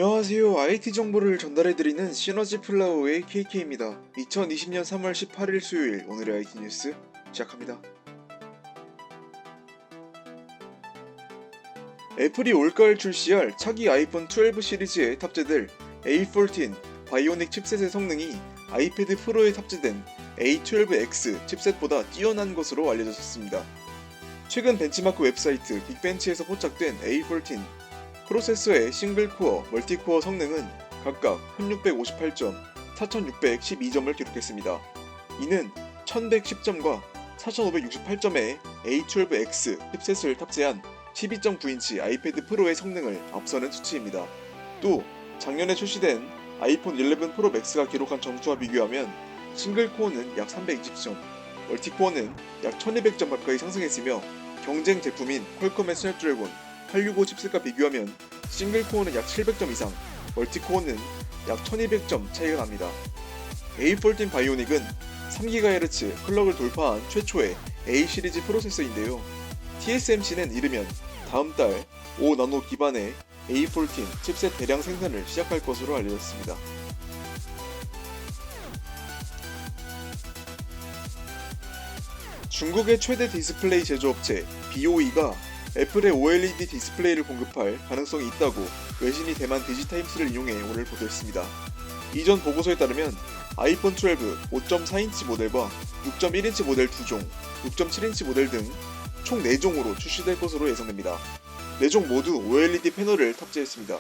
안녕하세요. IT 정보를 전달해드리는 시너지 플라워의 KK입니다. 2020년 3월 18일 수요일 오늘의 IT 뉴스 시작합니다. 애플이 올가을 출시할 차기 아이폰 12 시리즈에 탑재될 A14 바이오닉 칩셋의 성능이 아이패드 프로에 탑재된 A12X 칩셋보다 뛰어난 것으로 알려졌습니다. 최근 벤치마크 웹사이트 빅벤치에서 포착된 A14 프로세서의 싱글코어, 멀티코어 성능은 각각 1658점, 4612점을 기록했습니다. 이는 1110점과 4568점의 A12X 칩셋을 탑재한 12.9인치 아이패드 프로의 성능을 앞서는 수치입니다. 또 작년에 출시된 아이폰 11 프로 맥스가 기록한 점수와 비교하면 싱글코어는 약 320점, 멀티코어는 약 1200점 가까이 상승했으며 경쟁 제품인 퀄컴의 스냅드래곤 865 칩셋과 비교하면 싱글코어는 약 700점 이상, 멀티코어는 약 1200점 차이가 납니다. A14 바이오닉은 3GHz 클럭을 돌파한 최초의 A 시리즈 프로세서인데요. TSMC는 이르면 다음 달 5나노 기반의 A14 칩셋 대량 생산을 시작할 것으로 알려졌습니다. 중국의 최대 디스플레이 제조업체 BOE가 애플의 OLED 디스플레이를 공급할 가능성이 있다고 외신이 대만 디지타임스를 인용해 오늘 보도했습니다. 이전 보고서에 따르면 아이폰 12 5.4인치 모델과 6.1인치 모델 2종, 6.7인치 모델 등 총 4종으로 출시될 것으로 예상됩니다. 4종 모두 OLED 패널을 탑재했습니다.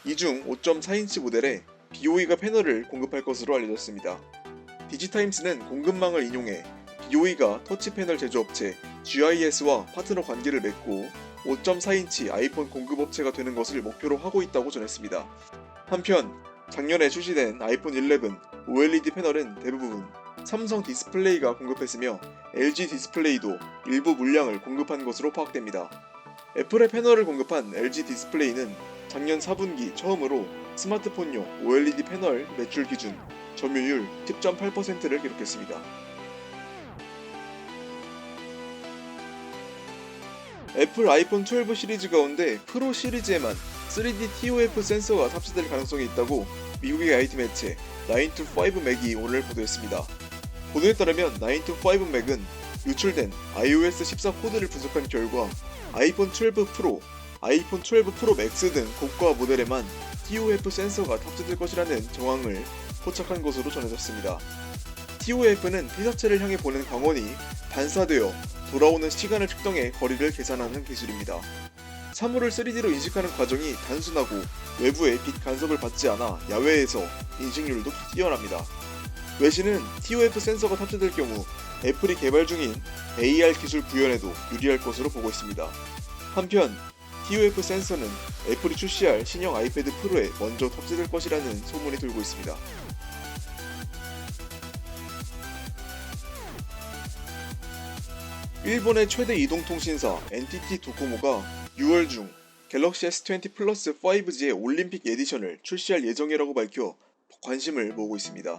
이 중 5.4인치 모델에 BOE가 패널을 공급할 것으로 알려졌습니다. 디지타임스는 공급망을 인용해 BOE가 터치 패널 제조업체 GIS와 파트너 관계를 맺고 5.4인치 아이폰 공급업체가 되는 것을 목표로 하고 있다고 전했습니다. 한편 작년에 출시된 아이폰 11 OLED 패널은 대부분 삼성 디스플레이가 공급했으며 LG 디스플레이도 일부 물량을 공급한 것으로 파악됩니다. 애플의 패널을 공급한 LG 디스플레이는 작년 4분기 처음으로 스마트폰용 OLED 패널 매출 기준 점유율 10.8%를 기록했습니다. 애플 아이폰 12 시리즈 가운데 프로 시리즈에만 3D TOF 센서가 탑재될 가능성이 있다고 미국의 IT 매체 9to5Mac이 오늘 보도했습니다. 보도에 따르면 9to5Mac은 유출된 iOS 14 코드를 분석한 결과 아이폰 12 프로, 아이폰 12 프로 맥스 등 고가 모델에만 TOF 센서가 탑재될 것이라는 정황을 포착한 것으로 전해졌습니다. TOF는 피사체를 향해 보낸 광원이 반사되어 돌아오는 시간을 측정해 거리를 계산하는 기술입니다. 사물을 3D로 인식하는 과정이 단순하고 외부의 빛 간섭을 받지 않아 야외에서 인식률도 뛰어납니다. 외신은 TOF 센서가 탑재될 경우 애플이 개발 중인 AR 기술 구현에도 유리할 것으로 보고 있습니다. 한편 TOF 센서는 애플이 출시할 신형 아이패드 프로에 먼저 탑재될 것이라는 소문이 돌고 있습니다. 일본의 최대 이동통신사 NTT 도코모가 6월 중 갤럭시 S20 플러스 5G의 올림픽 에디션을 출시할 예정이라고 밝혀 관심을 모으고 있습니다.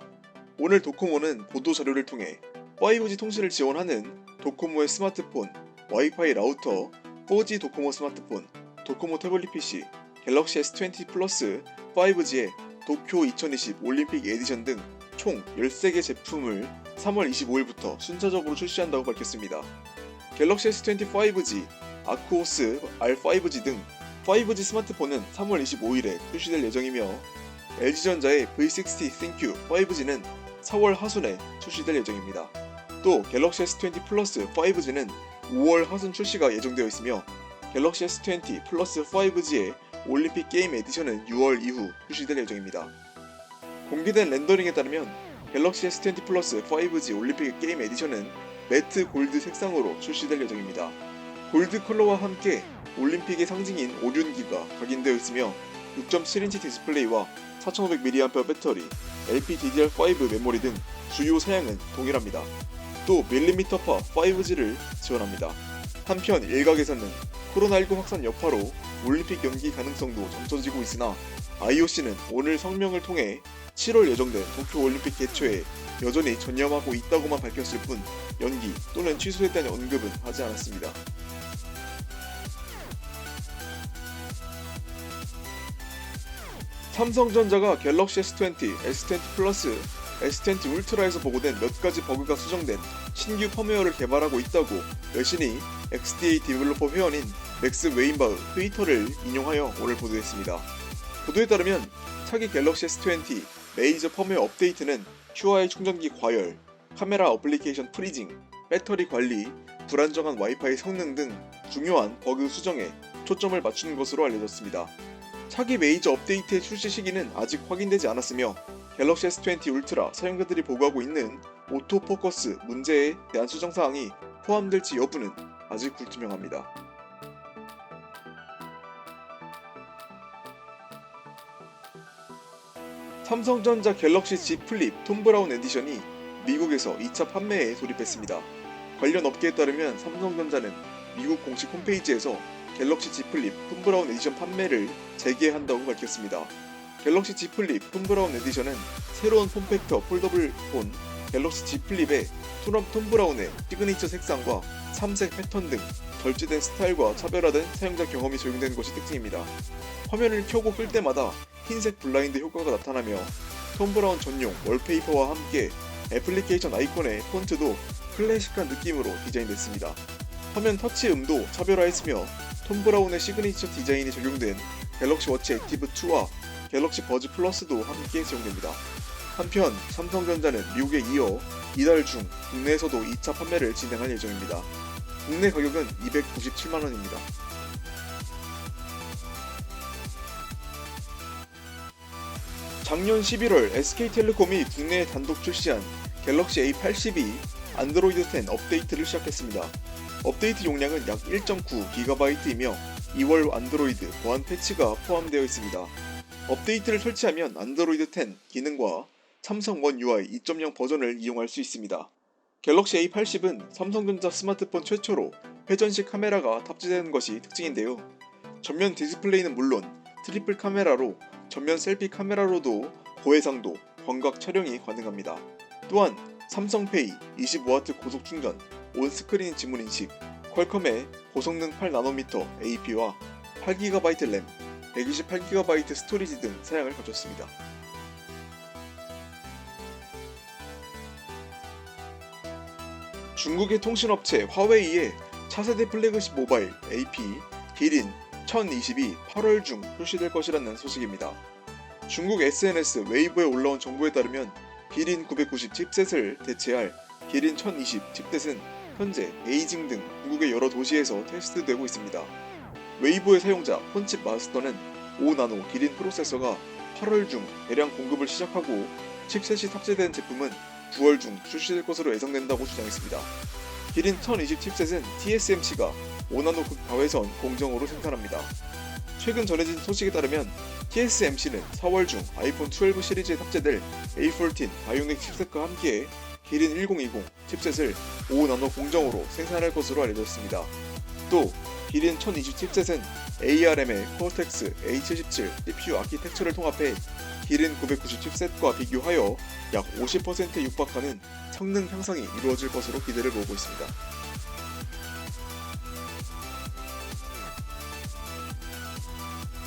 오늘 도코모는 보도자료를 통해 5G 통신을 지원하는 도코모의 스마트폰, 와이파이 라우터, 4G 도코모 스마트폰, 도코모 태블릿 PC, 갤럭시 S20 플러스 5G의 도쿄 2020 올림픽 에디션 등 총 13개 제품을 3월 25일부터 순차적으로 출시한다고 밝혔습니다. 갤럭시 S20 5G, 아쿠오스 R5G 등 5G 스마트폰은 3월 25일에 출시될 예정이며 LG전자의 V60 ThinQ 5G는 4월 하순에 출시될 예정입니다. 또 갤럭시 S20 플러스 5G는 5월 하순 출시가 예정되어 있으며 갤럭시 S20 플러스 5G의 올림픽 게임 에디션은 6월 이후 출시될 예정입니다. 공개된 렌더링에 따르면 갤럭시 S20 플러스 5G 올림픽 게임 에디션은 매트 골드 색상으로 출시될 예정입니다. 골드 컬러와 함께 올림픽의 상징인 오륜기가 각인되어 있으며 6.7인치 디스플레이와 4500mAh 배터리, LPDDR5 메모리 등 주요 사양은 동일합니다. 또 밀리미터파 5G를 지원합니다. 한편 일각에서는 코로나19 확산 여파로 올림픽 연기 가능성도 점쳐지고 있으나 IOC는 오늘 성명을 통해 7월 예정된 도쿄올림픽 개최에 여전히 전념하고 있다고만 밝혔을 뿐 연기 또는 취소에 대한 언급은 하지 않았습니다. 삼성전자가 갤럭시 S20, S20 플러스, S20 울트라에서 보고된 몇 가지 버그가 수정된 신규 펌웨어를 개발하고 있다고 외신이 XDA 디벨로퍼 회원인 맥스 웨인바흐 트위터를 인용하여 오늘 보도했습니다. 보도에 따르면 차기 갤럭시 S20 메이저 펌웨어 업데이트는 QI 충전기 과열, 카메라 어플리케이션 프리징, 배터리 관리, 불안정한 와이파이 성능 등 중요한 버그 수정에 초점을 맞추는 것으로 알려졌습니다. 차기 메이저 업데이트의 출시 시기는 아직 확인되지 않았으며 갤럭시 S20 울트라 사용자들이 보고하고 있는 오토포커스 문제에 대한 수정사항이 포함될지 여부는 아직 불투명합니다. 삼성전자 갤럭시 Z 플립 톰 브라운 에디션이 미국에서 2차 판매에 돌입했습니다. 관련 업계에 따르면 삼성전자는 미국 공식 홈페이지에서 갤럭시 Z 플립 톰 브라운 에디션 판매를 재개한다고 밝혔습니다. 갤럭시 Z 플립 톰 브라운 에디션은 새로운 폼팩터 폴더블 폰 갤럭시 Z 플립의 톰 브라운의 시그니처 색상과 3색 패턴 등 절제된 스타일과 차별화된 사용자 경험이 적용된 것이 특징입니다. 화면을 켜고 끌 때마다 흰색 블라인드 효과가 나타나며 톰 브라운 전용 월페이퍼와 함께 애플리케이션 아이콘의 폰트도 클래식한 느낌으로 디자인됐습니다. 화면 터치음도 차별화했으며 톰 브라운의 시그니처 디자인이 적용된 갤럭시 워치 액티브 2와 갤럭시 버즈 플러스도 함께 제공됩니다. 한편 삼성전자는 미국에 이어 이달 중 국내에서도 2차 판매를 진행할 예정입니다. 국내 가격은 297만원입니다. 작년 11월 SK텔레콤이 국내에 단독 출시한 갤럭시 A82 안드로이드 10 업데이트를 시작했습니다. 업데이트 용량은 약 1.9GB이며 2월 안드로이드 보안 패치가 포함되어 있습니다. 업데이트를 설치하면 안드로이드 10 기능과 삼성 원 UI 2.0 버전을 이용할 수 있습니다. 갤럭시 A80은 삼성전자 스마트폰 최초로 회전식 카메라가 탑재되는 것이 특징인데요. 전면 디스플레이는 물론 트리플 카메라로 전면 셀피 카메라로도 고해상도, 광각 촬영이 가능합니다. 또한 삼성페이, 25W 고속 충전, 온스크린 지문 인식, 퀄컴의 고성능 8nm AP와 8GB 램, 128GB 스토리지 등 사양을 갖췄습니다. 중국의 통신업체 화웨이의 차세대 플래그십 모바일 AP 기린 1022 8월 중 출시될 것이라는 소식입니다. 중국 SNS 웨이보에 올라온 정보에 따르면 기린 990 칩셋을 대체할 기린 1020 칩셋은 현재 베이징 등 중국의 여러 도시에서 테스트되고 있습니다. 웨이보의 사용자 폰칩 마스터는 5나노 기린 프로세서가 8월 중 대량 공급을 시작하고 칩셋이 탑재된 제품은 9월 중 출시될 것으로 예상된다고 주장했습니다. 기린 1020 칩셋은 TSMC가 5나노 극다회선 공정으로 생산합니다. 최근 전해진 소식에 따르면 TSMC는 4월 중 아이폰 12 시리즈에 탑재될 A14 바이오닉 칩셋과 함께 기린 1020 칩셋을 5나노 공정으로 생산할 것으로 알려졌습니다. 또 기린 1020 칩셋은 ARM의 코어텍스 A77 CPU 아키텍처를 통합해 기린 990 칩셋과 비교하여 약 50%에 육박하는 성능 향상이 이루어질 것으로 기대를 모으고 있습니다.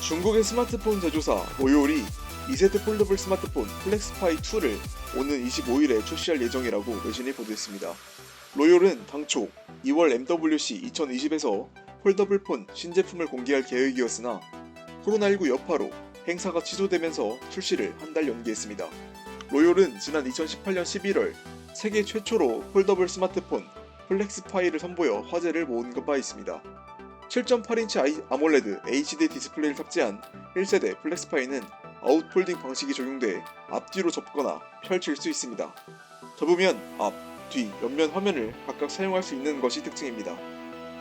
중국의 스마트폰 제조사 로요리 2세대 폴더블 스마트폰 플렉스파이 2를 오는 25일에 출시할 예정이라고 외신이 보도했습니다. 로요는 당초 2월 MWC 2020에서 폴더블폰 신제품을 공개할 계획이었으나 코로나19 여파로 행사가 취소되면서 출시를 한 달 연기했습니다. 로요는 지난 2018년 11월 세계 최초로 폴더블 스마트폰 플렉스파이를 선보여 화제를 모은 바 있습니다. 7.8인치 아몰레드 HD 디스플레이를 탑재한 1세대 플렉스파이는 아웃폴딩 방식이 적용돼 앞뒤로 접거나 펼칠 수 있습니다. 접으면 앞, 뒤, 옆면 화면을 각각 사용할 수 있는 것이 특징입니다.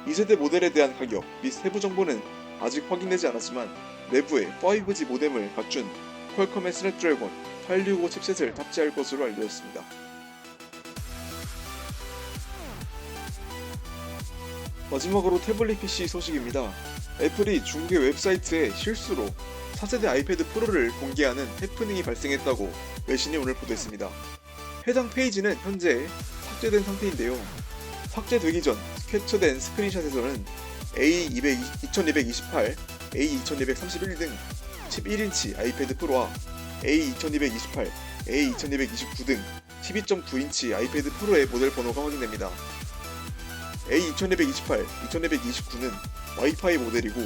2세대 모델에 대한 가격 및 세부 정보는 아직 확인되지 않았지만 내부에 5G 모뎀을 갖춘 퀄컴의 스냅드래곤 865 칩셋을 탑재할 것으로 알려졌습니다. 마지막으로 태블릿 PC 소식입니다. 애플이 중국의 웹사이트에 실수로 4세대 아이패드 프로를 공개하는 해프닝이 발생했다고 외신이 오늘 보도했습니다. 해당 페이지는 현재 삭제된 상태인데요. 삭제되기 전 캡처된 스크린샷에서는 A2228, A2231 등 11인치 아이패드 프로와 A2228, A2229 등 12.9인치 아이패드 프로의 모델 번호가 확인됩니다. A2228, 2229는 와이파이 모델이고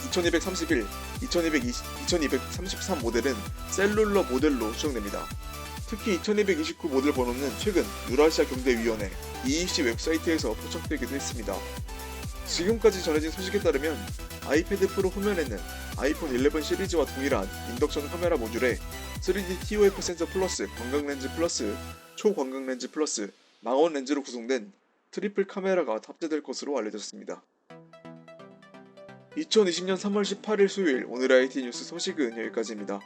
2231, 2233 모델은 셀룰러 모델로 추정됩니다. 특히 2229 모델 번호는 최근 유라시아 경제위원회 EEC 웹사이트에서 포착되기도 했습니다. 지금까지 전해진 소식에 따르면 아이패드 프로 후면에는 아이폰 11 시리즈와 동일한 인덕션 카메라 모듈에 3D TOF 센서 플러스 광각 렌즈 플러스 초광각 렌즈 플러스 망원 렌즈로 구성된 트리플 카메라가 탑재될 것으로 알려졌습니다. 2020년 3월 18일 수요일 오늘의 IT 뉴스 소식은 여기까지입니다.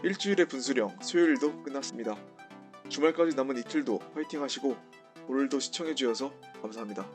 일주일의 분수령 수요일도 끝났습니다. 주말까지 남은 이틀도 화이팅 하시고 오늘도 시청해주셔서 감사합니다.